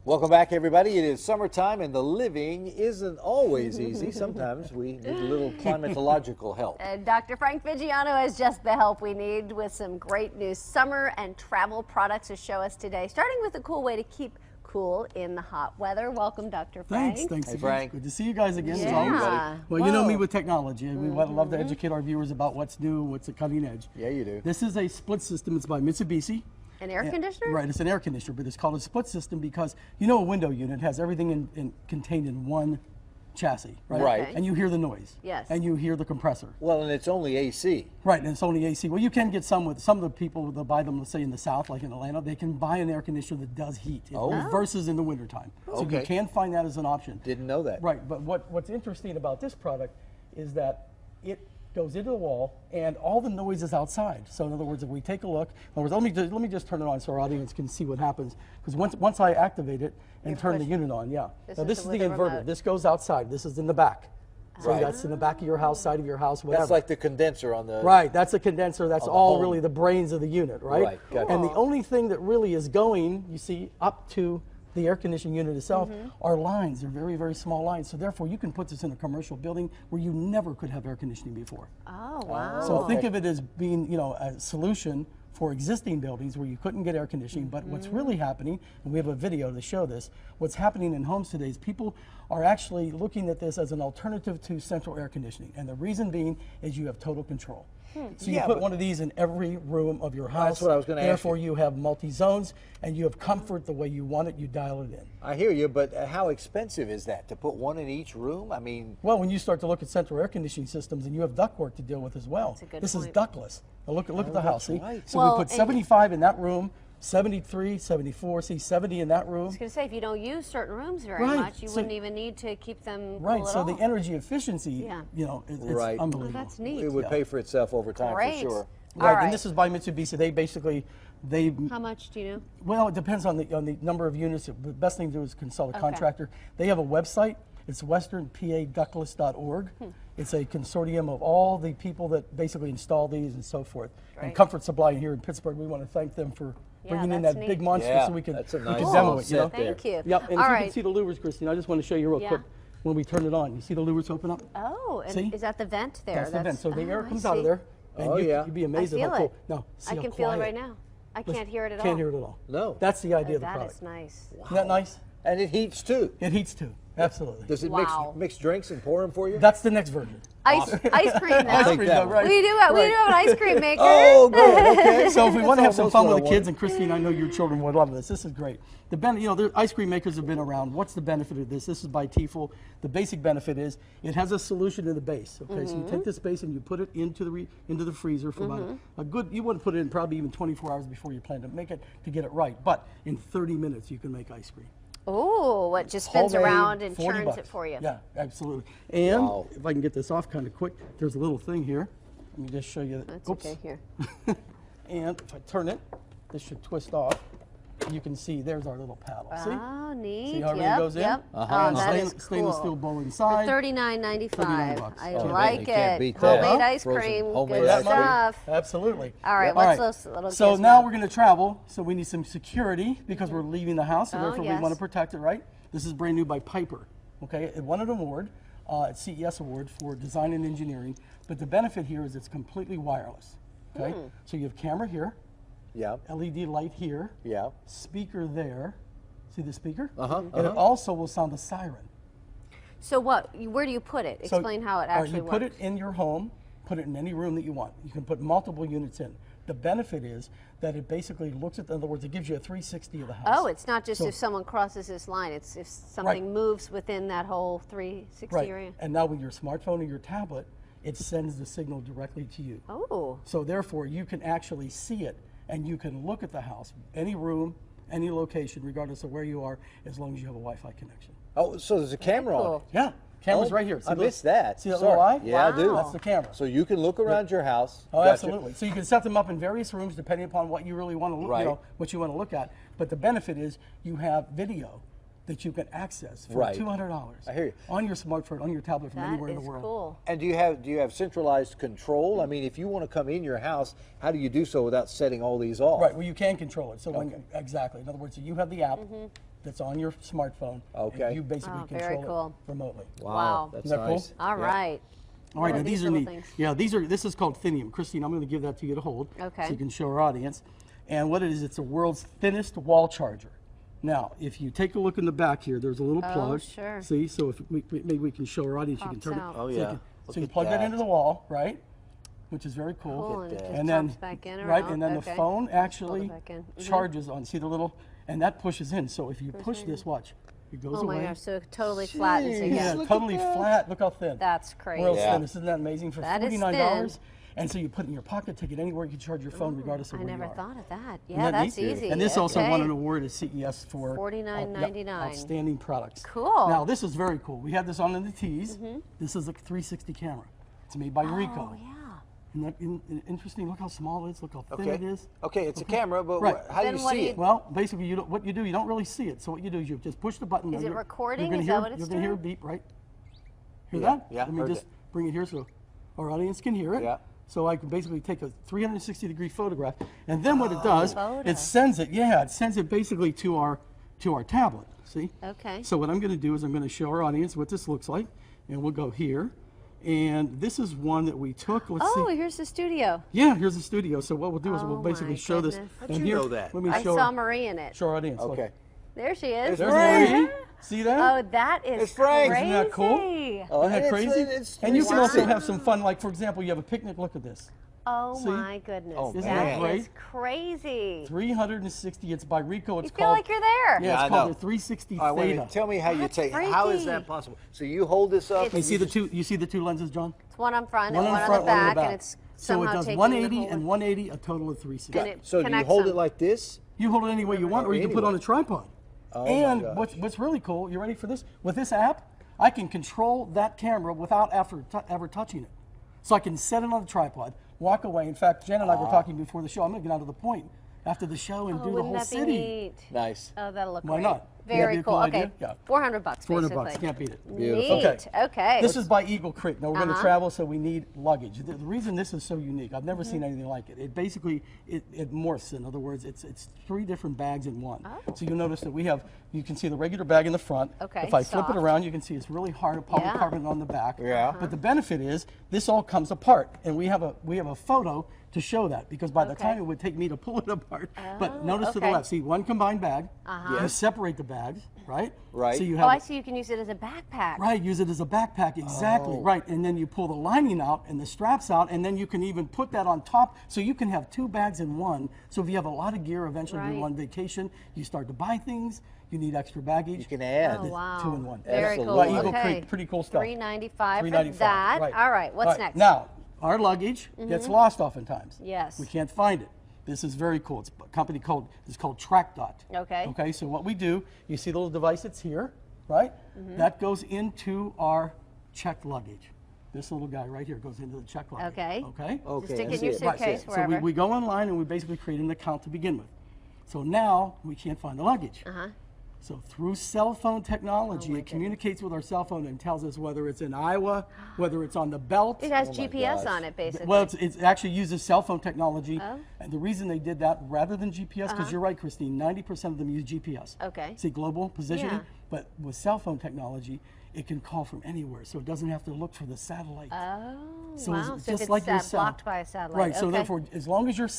Welcome back, everybody. It is summertime, and the living isn't always easy. Sometimes we need a little climatological help. And Dr. Frank Vigiano has just the help we need with some great new summer and travel products to show us today, starting with a cool way to keep cool in the hot weather. Welcome, Dr. Frank. Thanks. Hey, Frank. Good to see you guys again. Yeah. Well, you know me with technology, and we love to educate our viewers about what's new, what's the cutting edge. Yeah, you do. This is a split system. It's by Mitsubishi. An air conditioner? Right, it's an air conditioner, but it's called a split system because, you know, a window unit has everything contained in one chassis, right? Right. Okay. And you hear the noise. Yes. And you hear the compressor. Well, and it's only AC. Right, and it's only AC. Well, you can get some of the people that buy them, let's say in the South, like in Atlanta, they can buy an air conditioner that does heat. It reverses in the wintertime. So you can find that as an option. Didn't know that. Right, but what's interesting about this product is that it goes into the wall and all the noise is outside. So in other words, if we take a look, in other words, let me just turn it on so our audience can see what happens. Because once I activate it and turn the unit on, now this is the inverter. Remote. This goes outside. This is in the back. So that's in the back of your house, side of your house, whatever. That's like the condenser on the... Right, that's a condenser. That's all home. really the brains of the unit, right? Right, gotcha. And the only thing that really is going, you see, up to the air conditioning unit itself are lines. They're very, very small lines. So therefore, you can put this in a commercial building where you never could have air conditioning before. Oh, wow. So think of it as being, you know, a solution for existing buildings where you couldn't get air conditioning. But what's really happening, and we have a video to show this, what's happening in homes today is people are actually looking at this as an alternative to central air conditioning. And the reason being is you have total control. So you put one of these in every room of your house. That's what I was going to ask you. Therefore, you have multi-zones, and you have comfort the way you want it. You dial it in. I hear you, but how expensive is that to put one in each room? I mean... Well, when you start to look at central air conditioning systems, and you have ductwork to deal with as well. That's a good this point. is ductless. Now look at the house. See? right. So Well, we put 75 in that room, 73, 74, see 70 in that room. I was going to say, if you don't use certain rooms very Right. much, you So- wouldn't even need to keep them Right. cool at So all. the energy efficiency, you know, it's Right. unbelievable. Well, that's neat. It would pay for itself over time, Great. for sure. Right. All right. And this is by Mitsubishi. They basically How much do you know? Well, it depends on the number of units. The best thing to do is consult a contractor. They have a website. It's westernpaductless.org. It's a consortium of all the people that basically install these and so forth. And Great. Comfort Supply here in Pittsburgh, we want to thank them for bringing in that's that neat. big monster Yeah, so we can that's a nice demo it. You know? set there. Thank you. Yep. And All if you right. can see the louvers, Christine, I just want to show you real quick when we turn it on. You see the louvers open up? Oh, and See? is that the vent there? That's the vent. So the air I comes out of see. there. And Oh, yeah. you'd be amazed I at feel how cool. it. No, see I how can feel it quiet. right now. I can't hear it at all. Can't hear it at all. No. That's the idea of the That product. is nice. Isn't that nice? And it heats, too. It heats too. Absolutely. Does it Wow. mix drinks and pour them for you? That's the next version. Ice cream, I'll though. take that one. right. We do have an ice cream maker. Oh, good. Okay. So if we want to have some almost fun what with I the kids, and Christine, I know your children would love this. This is great. You know, the ice cream makers have been around. What's the benefit of this? This is by T-fal. The basic benefit is it has a solution in the base. Okay, so you take this base and you put it into the freezer for about a good. You want to put it in probably even 24 hours before you plan to make it to get it right. But in 30 minutes, you can make ice cream. Oh, what just spins Homemade, around and 40 churns bucks. it for you. Yeah, absolutely. And Wow. if I can get this off kind of quick, there's a little thing here. Let me just show you that. That's Oops. okay here. And if I turn it, this should twist off. You can see there's our little paddle. See? Oh, neat. See how everything yep, goes in? Yep. Uh-huh. Oh, And that is stainless cool. steel bowl For inside. $39.95. $39. I Can't like beat- can't it. beat that. Homemade ice Frozen cream. homemade Good ice cream. stuff. Absolutely. All right, All what's right. those little So gizmos? now we're going to travel. So we need some security because we're leaving the house. So Oh, therefore yes. we want to protect it, right? This is brand new by Piper. Okay, it won an award, CES award for design and engineering. But the benefit here is it's completely wireless. Okay, so you have camera here, Yeah. LED light here, Yeah. speaker there. See the speaker? Uh-huh, And it also will sound a siren. So where do you put it? So, Explain how it all right, actually you put works. it in your home, put it in any room that you want. You can put multiple units in. The benefit is that it basically looks at, in other words, it gives you a 360 of the house. Oh, it's not just So- if someone crosses this line. It's if something moves within that whole 360 right. area. And now with your smartphone or your tablet, it sends the signal directly to you. Oh, So therefore, you can actually see it, and you can look at the house, any room, any location, regardless of where you are, as long as you have a Wi-Fi connection. Oh, so there's a camera on it. cool. Yeah, camera's Oh, right here. See I the- missed that. See that Sorry. little eye? Yeah, I do. Wow. That's the camera. So you can look around your house. Oh, Gotcha. absolutely. So you can set them up in various rooms depending upon what you really want to look, Right. what you want to look at. But the benefit is you have video that you can access for Right. $200. I hear you. On your smartphone, on your tablet from that anywhere in is the world. cool. And do you have centralized control? I mean, if you want to come in your house, how do you do so without setting all these off? Right, well you can control it. So when exactly. In other words, so you have the app, that's on your smartphone. Okay. And you basically very control cool. it remotely. Wow. That's Isn't that cool? nice. All Yeah. right. All right, What now are these these are little neat. things? Yeah, this is called Thinnium. Christine, I'm going to give that to you to hold. Okay. So you can show our audience. And what it is, it's the world's thinnest wall charger. Now, if you take a look in the back here, there's a little plug. Sure. See, so if maybe we can show our audience, you can Pops turn out. it. Oh, so yeah. You Look can at plug that that. into the wall, right? Which is very cool. Cool, and it just And then, pops back in or right, out. and then Okay. the phone actually back in. charges on. See the little, and that pushes in. So if you push this, watch, it goes Oh away. my gosh, so it totally flattens Jeez. again. Yeah, Look at totally that. flat. Look how thin. That's crazy. World's Yeah. thinnest. Isn't that amazing? For That is $49. thin. And so you put it in your pocket, take it anywhere, you can charge your phone regardless of I where never you are. thought of that. Isn't Yeah, that that's neat? easy. And this also Okay. won an award at CES for $49.99. outstanding products. Cool. Now this is very cool. We had this on in the tees. This is a 360 camera. It's made by Ricoh. Oh, yeah. Isn't that interesting? Look how small it is. Look how thin Okay. it is. Okay, it's a camera, but Right. how do Then you what do see you- it? Well, basically, what you do, you don't really see it. So what you do is you just push the button. Is Now it you're recording? gonna Is hear, that what it's You're going to hear a doing? beep, right? Hear Yeah, that? yeah, Let me heard just bring it here so our audience can hear it. Yeah. So I can basically take a 360-degree photograph, and then what it does, Photo. it sends it. Yeah, it sends it basically to our tablet. See? Okay. So what I'm going to do is I'm going to show our audience what this looks like, and we'll go here. And this is one that we took. Let's Oh, see. here's the studio. Yeah, here's the studio. So what we'll do is Oh we'll basically my show this. goodness. How'd and you here, know that? Let me I show, saw Marie in it. show our audience. Look. Okay. There she is. There's Frank. Marie. See that? Oh, that is It's Frank. crazy. Isn't that cool? Oh, Isn't that and crazy? it's And you can also 360. have some fun. Like, for example, you have a picnic. Look at this. Oh See? my goodness. Oh, Isn't man. that great? is crazy. 360. It's by Ricoh. You It's feel called. like you're there. Yeah, I it's called know. the 360 All right, wait a Theta. minute. Tell me how you That's take. How is freaky. that possible? So you hold this up. It's- You see the two. You see the two lenses, John? It's one on front One and on one front, on the one on back, the back. and it's So somehow it does taking 180 the whole and 180, a total of 360. And it So do you connects hold them. it like this? You hold it any way you want, or you can put it on a tripod. Oh my And gosh. what's really cool, you ready for this? With this app, I can control that camera without ever touching it. So I can set it on the tripod, walk away. In fact, Jen and I were talking before the show. I'm going to get on to the point after the show and Oh, do the wouldn't whole that be city. neat? Nice. Oh, that'll look Why great. not? Very That'd be a cool. cool Okay, idea. Yeah. $400 $400 basically. bucks, can't beat it. Beautiful. Neat. Okay. This is by Eagle Creek. Now we're going Uh-huh. to travel, so we need luggage. The reason this is so unique, I've never Mm-hmm. seen anything like it. It basically it morphs. In other words, it's 3 different bags in one. Oh. So you'll notice that you can see the regular bag in the front. Okay, If I flip soft. it around, you can see it's really hard polycarbonate on the back. Yeah. But the benefit is this all comes apart, and we have a photo to show that, because by the Okay. time it would take me to pull it apart. But notice to the okay. left, see one combined bag. Uh-huh. You separate the bags, right? Right. So you Oh, have I see. You can use it as a backpack. Right, use it as a backpack, exactly, Oh. right. And then you pull the lining out and the straps out, and then you can even put that on top, so you can have 2 bags in one. So if you have a lot of gear, eventually Right. you're on vacation, you start to buy things, you need extra baggage. You can add. Oh, wow. 2 in 1. Very cool. Absolutely. By Eagle Okay. Creek, pretty cool stuff. $395 for $395, that. right. All right. What's next? Now, our luggage gets lost oftentimes. Yes. We can't find it. This is very cool. It's a company called TrackDot. Okay. Okay, so what we do, you see the little device that's here, right? That goes into our checked luggage. This little guy right here goes into the checked luggage. Okay. Okay? Okay, Just stick I it in see your it. suitcase, So wherever. we go online and we basically create an account to begin with. So now we can't find the luggage. Uh-huh. So through cell phone technology, Oh my it communicates with our cell phone and tells us whether it's in Iowa, whether it's on the belt. It has Oh my GPS gosh. on it, basically. Well, it actually uses cell phone technology, Oh. and the reason they did that rather than GPS, because you're right, Christine, 90% of them use GPS. Okay. See, global positioning, Yeah. but with cell phone technology, it can call from anywhere, so it doesn't have to look for the satellite. Oh, So wow. it's So just if like it's your cell. blocked by a satellite. Right, so okay. therefore, as long as you have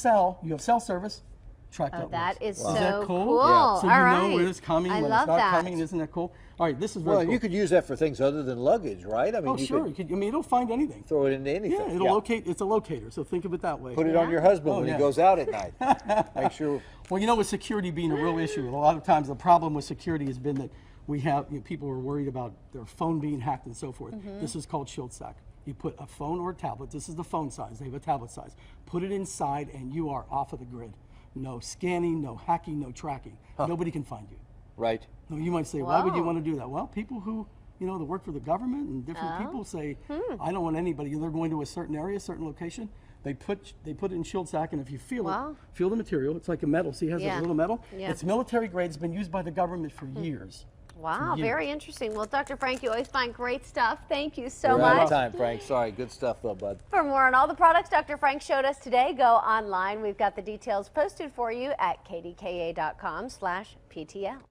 cell service, track Oh, that that works. is Is that so cool? cool. Yeah. So All you right. know when it's coming, I when love it's not that. coming. Isn't that cool? All right, this is very Well, cool. you could use that for things other than luggage, right? I mean, Oh, you sure. could I mean, it'll find anything. throw it into anything. Yeah, it'll locate. It's a locator, so think of it that way. Put it on Yeah. your husband Oh, when yeah. he goes out at night. Make sure. Well, you know, with security being a real issue, a lot of times the problem with security has been that we have people are worried about their phone being hacked and so forth. This is called Shield Stack. You put a phone or a tablet. This is the phone size. They have a tablet size. Put it inside, and you are off of the grid. No scanning, no hacking, no tracking. Nobody can find you. Right. Now, you might say, why would you Wow. want to do that? Well, people who that work for the government and different people say, I don't want anybody. They're going to a certain area, a certain location. They put it in Shield Stack, and if you feel Wow. it, feel the material. It's like a metal. See, it has Yeah. a little metal. Yeah. It's military grade. It's been used by the government for years. Wow, years. very interesting. Well, Dr. Frank, you always find great stuff. Thank you so We're out much. of time, Frank. Sorry. Good stuff, though, bud. For more on all the products Dr. Frank showed us today, go online. We've got the details posted for you at kdka.com/PTL.